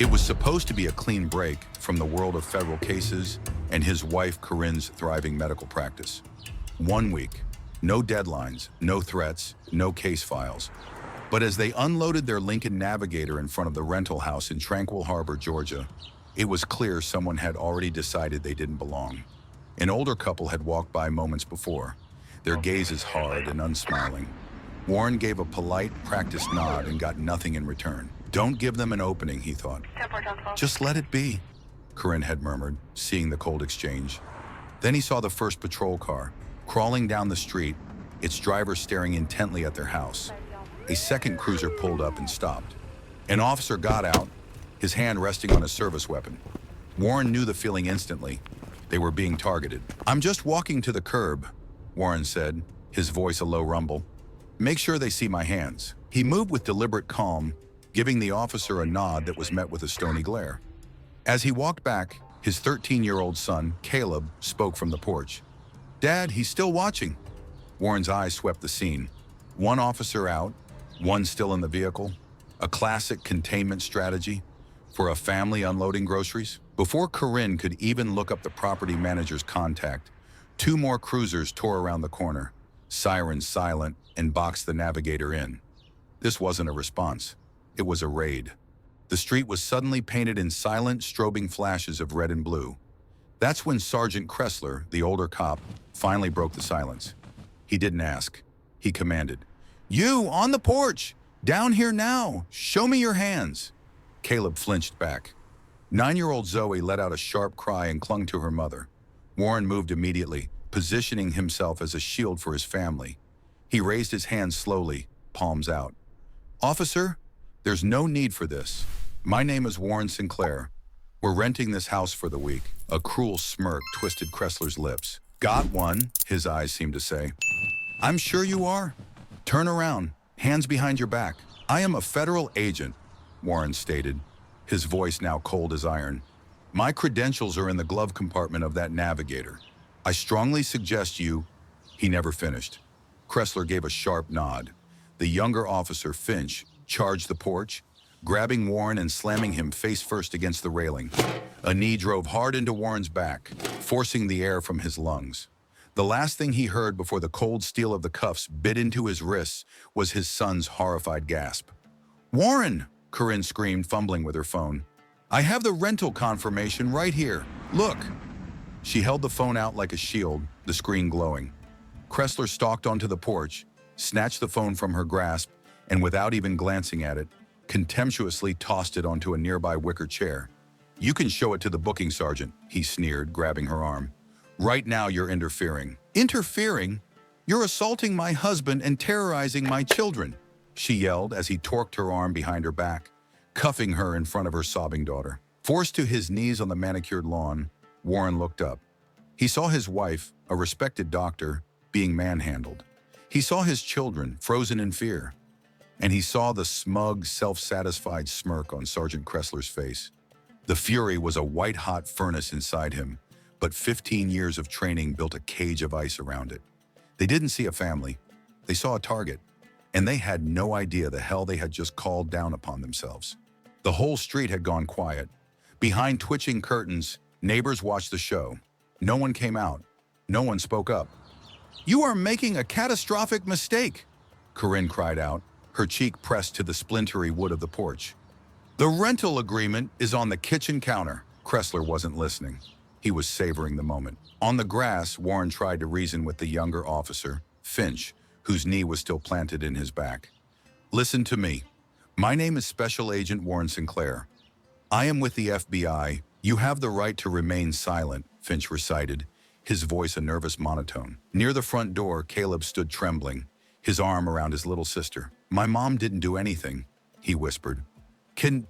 It was supposed to be a clean break from the world of federal cases and his wife Corinne's thriving medical practice. 1 week, no deadlines, no threats, no case files. But as they unloaded their Lincoln Navigator in front of the rental house in Tranquil Harbor, Georgia, it was clear someone had already decided they didn't belong. An older couple had walked by moments before, their gazes hard and unsmiling. Warren gave a polite, practiced nod and got nothing in return. Don't give them an opening, he thought. Just let it be, Corinne had murmured, seeing the cold exchange. Then he saw the first patrol car, crawling down the street, its driver staring intently at their house. A second cruiser pulled up and stopped. An officer got out, his hand resting on a service weapon. Warren knew the feeling instantly. They were being targeted. I'm just walking to the curb, Warren said, his voice a low rumble. Make sure they see my hands. He moved with deliberate calm, giving the officer a nod that was met with a stony glare. As he walked back, his 13-year-old son, Caleb, spoke from the porch. Dad, he's still watching. Warren's eyes swept the scene. One officer out, one still in the vehicle. A classic containment strategy for a family unloading groceries. Before Corinne could even look up the property manager's contact, two more cruisers tore around the corner, sirens silent, and boxed the Navigator in. This wasn't a response. It was a raid. The street was suddenly painted in silent, strobing flashes of red and blue. That's when Sergeant Kressler, the older cop, finally broke the silence. He didn't ask. He commanded, You, on the porch! Down here now! Show me your hands! Caleb flinched back. 9-year-old Zoe let out a sharp cry and clung to her mother. Warren moved immediately, positioning himself as a shield for his family. He raised his hands slowly, palms out. Officer, there's no need for this. My name is Warren Sinclair. We're renting this house for the week. A cruel smirk twisted Kressler's lips. Got one, his eyes seemed to say. I'm sure you are. Turn around, hands behind your back. I am a federal agent, Warren stated, his voice now cold as iron. My credentials are in the glove compartment of that Navigator. I strongly suggest you... He never finished. Kressler gave a sharp nod. The younger officer, Finch, charged the porch, grabbing Warren and slamming him face first against the railing. A knee drove hard into Warren's back, forcing the air from his lungs. The last thing he heard before the cold steel of the cuffs bit into his wrists was his son's horrified gasp. Warren! Corinne screamed, fumbling with her phone. I have the rental confirmation right here. Look! She held the phone out like a shield, the screen glowing. Kressler stalked onto the porch, snatched the phone from her grasp, and without even glancing at it, contemptuously tossed it onto a nearby wicker chair. You can show it to the booking sergeant, he sneered, grabbing her arm. Right now you're interfering. Interfering? You're assaulting my husband and terrorizing my children, she yelled as he torqued her arm behind her back, cuffing her in front of her sobbing daughter. Forced to his knees on the manicured lawn, Warren looked up. He saw his wife, a respected doctor, being manhandled. He saw his children, frozen in fear. And he saw the smug, self-satisfied smirk on Sergeant Kressler's face. The fury was a white-hot furnace inside him, but 15 years of training built a cage of ice around it. They didn't see a family. They saw a target, and they had no idea the hell they had just called down upon themselves. The whole street had gone quiet. Behind twitching curtains, neighbors watched the show. No one came out. No one spoke up. You are making a catastrophic mistake, Corinne cried out, her cheek pressed to the splintery wood of the porch. The rental agreement is on the kitchen counter. Kressler wasn't listening. He was savoring the moment. On the grass, Warren tried to reason with the younger officer, Finch, whose knee was still planted in his back. Listen to me. My name is Special Agent Warren Sinclair. I am with the FBI. You have the right to remain silent, Finch recited, his voice a nervous monotone. Near the front door, Caleb stood trembling, his arm around his little sister. My mom didn't do anything, he whispered. Can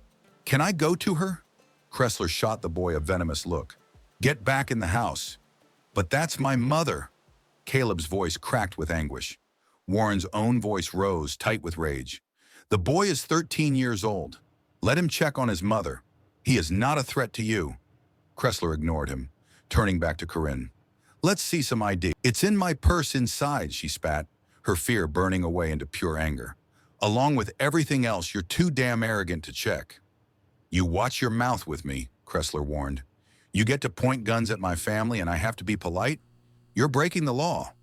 I go to her? Kressler shot the boy a venomous look. Get back in the house. But that's my mother. Caleb's voice cracked with anguish. Warren's own voice rose, tight with rage. The boy is 13 years old. Let him check on his mother. He is not a threat to you. Kressler ignored him, turning back to Corinne. Let's see some ID. It's in my purse inside, she spat, her fear burning away into pure anger. Along with everything else, you're too damn arrogant to check. You watch your mouth with me, Kressler warned. You get to point guns at my family and I have to be polite? You're breaking the law.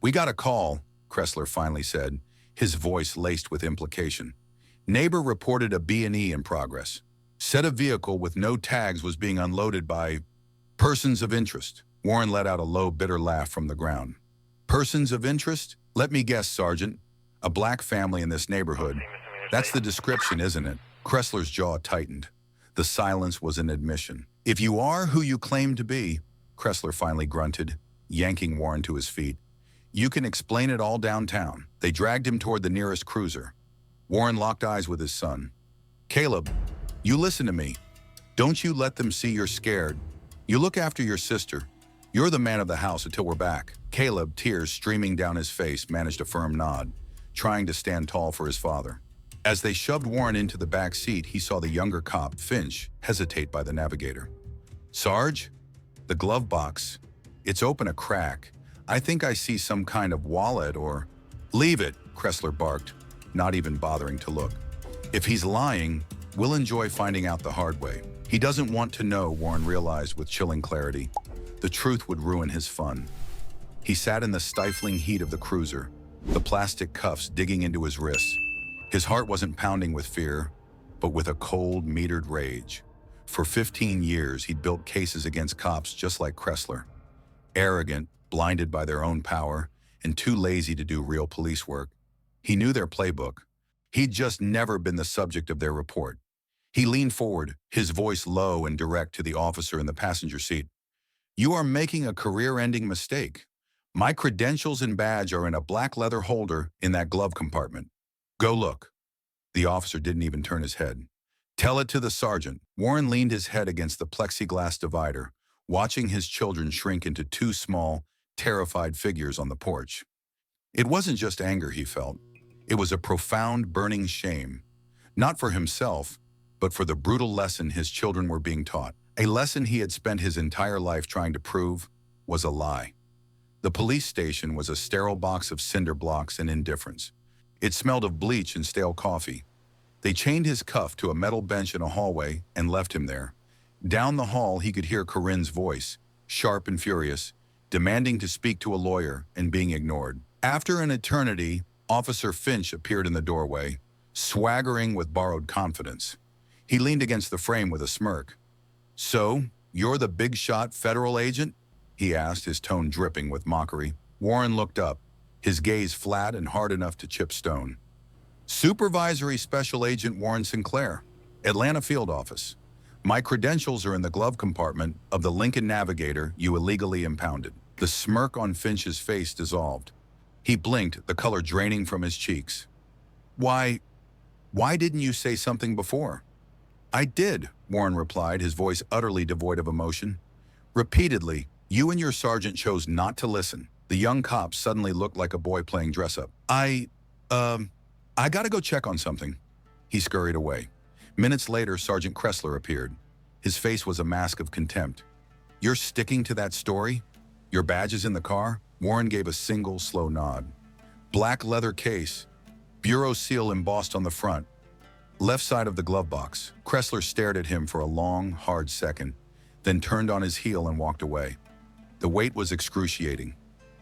We got a call, Kressler finally said, his voice laced with implication. Neighbor reported a B&E in progress. Said a vehicle with no tags was being unloaded by persons of interest. Warren let out a low, bitter laugh from the ground. Persons of interest? Let me guess, Sergeant. A black family in this neighborhood. That's the description, isn't it? Kressler's jaw tightened. The silence was an admission. If you are who you claim to be, Kressler finally grunted, yanking Warren to his feet, you can explain it all downtown. They dragged him toward the nearest cruiser. Warren locked eyes with his son. Caleb, you listen to me. Don't you let them see you're scared. You look after your sister. You're the man of the house until we're back. Caleb, tears streaming down his face, managed a firm nod, trying to stand tall for his father. As they shoved Warren into the back seat, he saw the younger cop, Finch, hesitate by the navigator. Sarge? The glove box. It's open a crack. I think I see some kind of wallet or… Leave it, Kressler barked, not even bothering to look. If he's lying, we'll enjoy finding out the hard way. He doesn't want to know, Warren realized with chilling clarity. The truth would ruin his fun. He sat in the stifling heat of the cruiser, the plastic cuffs digging into his wrists. His heart wasn't pounding with fear, but with a cold, metered rage. For 15 years, he'd built cases against cops just like Kressler. Arrogant, blinded by their own power, and too lazy to do real police work. He knew their playbook. He'd just never been the subject of their report. He leaned forward, his voice low and direct to the officer in the passenger seat. You are making a career-ending mistake. My credentials and badge are in a black leather holder in that glove compartment. Go look. The officer didn't even turn his head. Tell it to the sergeant. Warren leaned his head against the plexiglass divider, watching his children shrink into two small, terrified figures on the porch. It wasn't just anger he felt. It was a profound, burning shame. Not for himself, but for the brutal lesson his children were being taught. A lesson he had spent his entire life trying to prove was a lie. The police station was a sterile box of cinder blocks and indifference. It smelled of bleach and stale coffee. They chained his cuff to a metal bench in a hallway and left him there. Down the hall, he could hear Corinne's voice, sharp and furious, demanding to speak to a lawyer and being ignored. After an eternity, Officer Finch appeared in the doorway, swaggering with borrowed confidence. He leaned against the frame with a smirk. So, you're the big-shot federal agent? He asked, his tone dripping with mockery. Warren looked up, his gaze flat and hard enough to chip stone. Supervisory Special Agent Warren Sinclair, Atlanta Field Office. My credentials are in the glove compartment of the Lincoln Navigator you illegally impounded. The smirk on Finch's face dissolved. He blinked, the color draining from his cheeks. Why didn't you say something before? I did, Warren replied, his voice utterly devoid of emotion. Repeatedly, you and your sergeant chose not to listen. The young cop suddenly looked like a boy playing dress-up. I gotta go check on something. He scurried away. Minutes later, Sergeant Kressler appeared. His face was a mask of contempt. You're sticking to that story? Your badge is in the car? Warren gave a single, slow nod. Black leather case, bureau seal embossed on the front. Left side of the glove box. Kressler stared at him for a long, hard second, then turned on his heel and walked away. The wait was excruciating.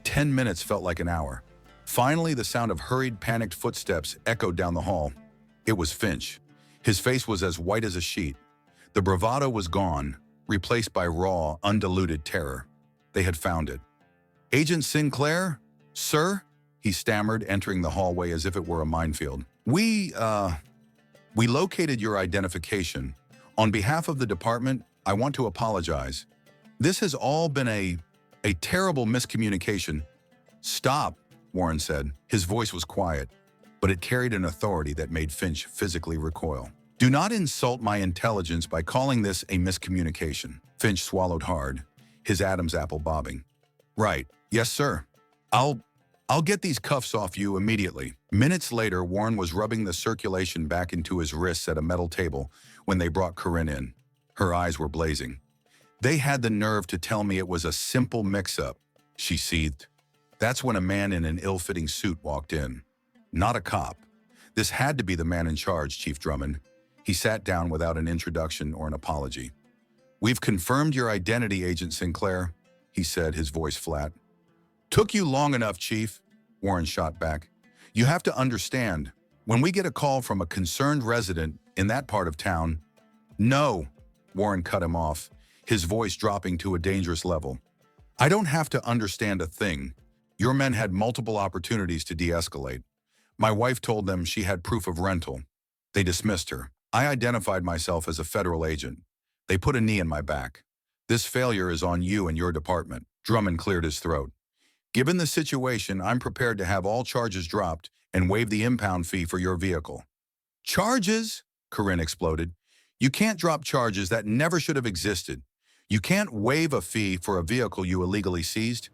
10 minutes felt like an hour. Finally, the sound of hurried, panicked footsteps echoed down the hall. It was Finch. His face was as white as a sheet. The bravado was gone, replaced by raw, undiluted terror. They had found it. Agent Sinclair? Sir? He stammered, entering the hallway as if it were a minefield. We located your identification. On behalf of the department, I want to apologize. This has all been a terrible miscommunication. Stop, Warren said. His voice was quiet, but it carried an authority that made Finch physically recoil. Do not insult my intelligence by calling this a miscommunication. Finch swallowed hard, his Adam's apple bobbing. Right. Yes, sir. I'll get these cuffs off you immediately. Minutes later, Warren was rubbing the circulation back into his wrists at a metal table when they brought Corinne in. Her eyes were blazing. They had the nerve to tell me it was a simple mix-up, she seethed. That's when a man in an ill-fitting suit walked in. Not a cop. This had to be the man in charge, Chief Drummond. He sat down without an introduction or an apology. "We've confirmed your identity, Agent Sinclair," he said, his voice flat. "Took you long enough, Chief," Warren shot back. "You have to understand, when we get a call from a concerned resident in that part of town—" "No," Warren cut him off, his voice dropping to a dangerous level. "I don't have to understand a thing. Your men had multiple opportunities to de-escalate. My wife told them she had proof of rental. They dismissed her. I identified myself as a federal agent. They put a knee in my back. This failure is on you and your department." Drummond cleared his throat. "Given the situation, I'm prepared to have all charges dropped and waive the impound fee for your vehicle." "Charges?" Corinne exploded. "You can't drop charges that never should have existed. You can't waive a fee for a vehicle you illegally seized."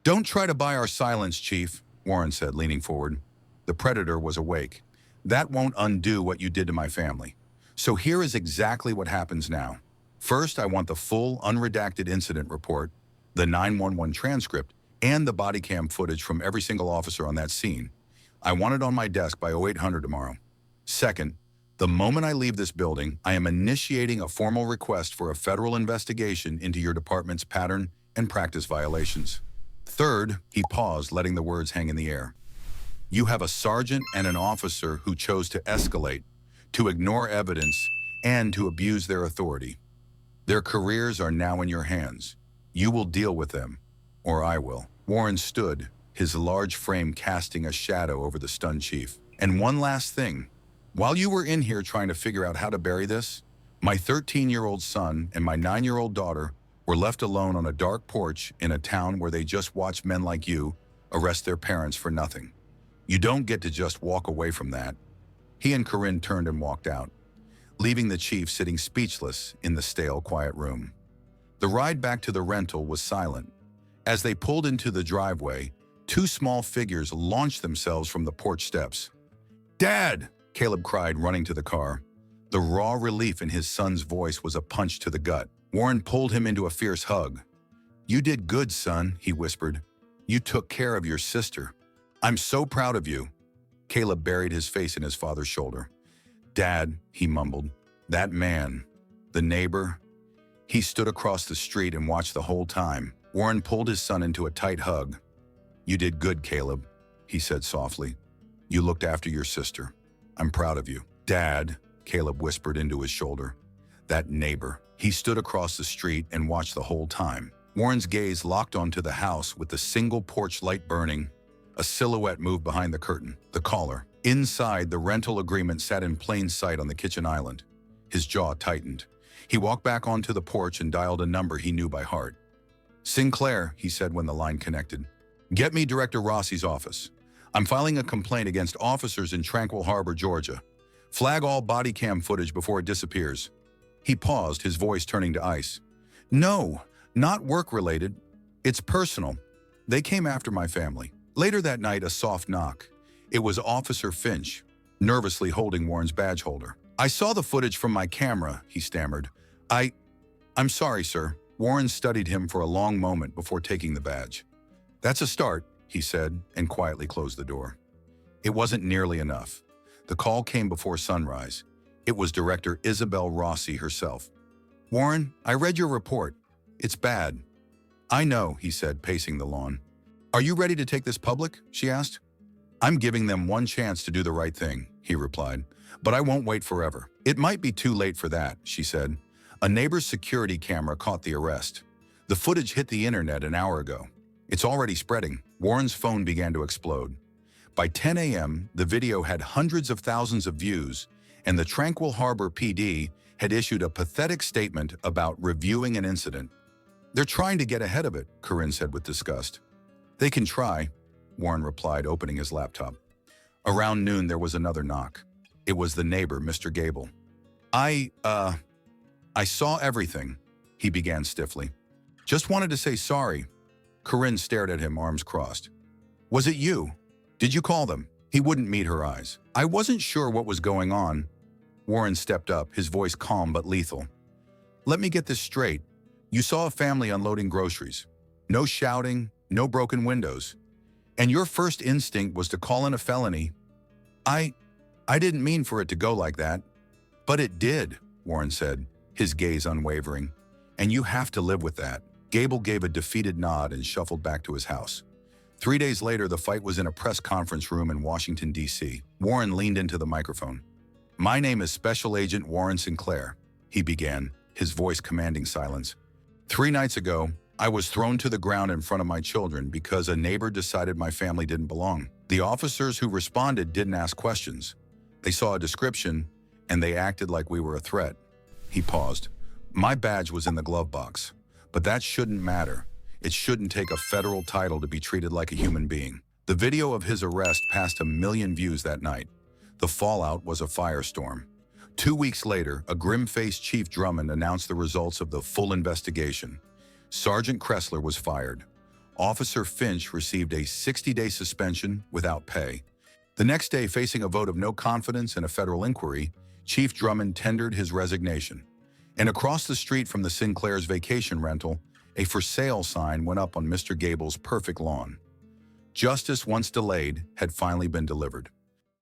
"Don't try to buy our silence, Chief," Warren said, leaning forward. The predator was awake. "That won't undo what you did to my family. So here is exactly what happens now. First, I want the full, unredacted incident report, the 911 transcript, and the body cam footage from every single officer on that scene. I want it on my desk by 0800 tomorrow. Second, the moment I leave this building, I am initiating a formal request for a federal investigation into your department's pattern and practice violations. Third," he paused, letting the words hang in the air. "You have a sergeant and an officer who chose to escalate, to ignore evidence, and to abuse their authority. Their careers are now in your hands. You will deal with them, or I will." Warren stood, his large frame casting a shadow over the stunned chief. "And one last thing. While you were in here trying to figure out how to bury this, my 13-year-old son and my 9-year-old daughter were left alone on a dark porch in a town where they just watched men like you arrest their parents for nothing. You don't get to just walk away from that." He and Corinne turned and walked out, leaving the chief sitting speechless in the stale, quiet room. The ride back to the rental was silent. As they pulled into the driveway, two small figures launched themselves from the porch steps. "Dad!" Caleb cried, running to the car. The raw relief in his son's voice was a punch to the gut. Warren pulled him into a fierce hug. "You did good, son," he whispered. "You took care of your sister. I'm so proud of you." Caleb buried his face in his father's shoulder. "Dad," he mumbled, "that man, the neighbor." He stood across the street and watched the whole time. Warren pulled his son into a tight hug. "You did good, Caleb," he said softly. "You looked after your sister. I'm proud of you." "Dad," Caleb whispered into his shoulder. "That neighbor." He stood across the street and watched the whole time. Warren's gaze locked onto the house with the single porch light burning. A silhouette moved behind the curtain, the caller. Inside, the rental agreement sat in plain sight on the kitchen island. His jaw tightened. He walked back onto the porch and dialed a number he knew by heart. "Sinclair," he said when the line connected. "Get me Director Rossi's office. I'm filing a complaint against officers in Tranquil Harbor, Georgia. Flag all body cam footage before it disappears." He paused, his voice turning to ice. "No, not work-related. It's personal. They came after my family." Later that night, a soft knock. It was Officer Finch, nervously holding Warren's badge holder. "I saw the footage from my camera," he stammered. I'm sorry, sir." Warren studied him for a long moment before taking the badge. "That's a start," he said, and quietly closed the door. It wasn't nearly enough. The call came before sunrise. It was Director Isabel Rossi herself. "Warren, I read your report. It's bad." "I know," he said, pacing the lawn. "Are you ready to take this public?" she asked. "I'm giving them one chance to do the right thing," he replied. "But I won't wait forever." "It might be too late for that," she said. "A neighbor's security camera caught the arrest. The footage hit the internet an hour ago. It's already spreading." Warren's phone began to explode. By 10 a.m., the video had hundreds of thousands of views, and the Tranquil Harbor PD had issued a pathetic statement about reviewing an incident. "They're trying to get ahead of it," Corinne said with disgust. "They can try," Warren replied, opening his laptop. Around noon, there was another knock. It was the neighbor, Mr. Gable. I saw everything," he began stiffly. "Just wanted to say sorry." Corinne stared at him, arms crossed. "Was it you? Did you call them?" He wouldn't meet her eyes. "I wasn't sure what was going on." Warren stepped up, his voice calm but lethal. "Let me get this straight. You saw a family unloading groceries. No shouting, no broken windows. And your first instinct was to call in a felony. I didn't mean for it to go like that. But it did, Warren said, his gaze unwavering. And you have to live with that. Gable gave a defeated nod and shuffled back to his house. 3 days later, the fight was in a press conference room in Washington, D.C. Warren leaned into the microphone. "My name is Special Agent Warren Sinclair," he began, his voice commanding silence. "3 nights ago, I was thrown to the ground in front of my children because a neighbor decided my family didn't belong. The officers who responded didn't ask questions. They saw a description, and they acted like we were a threat." He paused. "My badge was in the glove box, but that shouldn't matter. It shouldn't take a federal title to be treated like a human being." The video of his arrest passed 1 million views that night. The fallout was a firestorm. 2 weeks later, a grim-faced Chief Drummond announced the results of the full investigation. Sergeant Kressler was fired. Officer Finch received a 60-day suspension without pay. The next day, facing a vote of no confidence in a federal inquiry, Chief Drummond tendered his resignation. And across the street from the Sinclair's vacation rental, a for sale sign went up on Mr. Gable's perfect lawn. Justice, once delayed, had finally been delivered.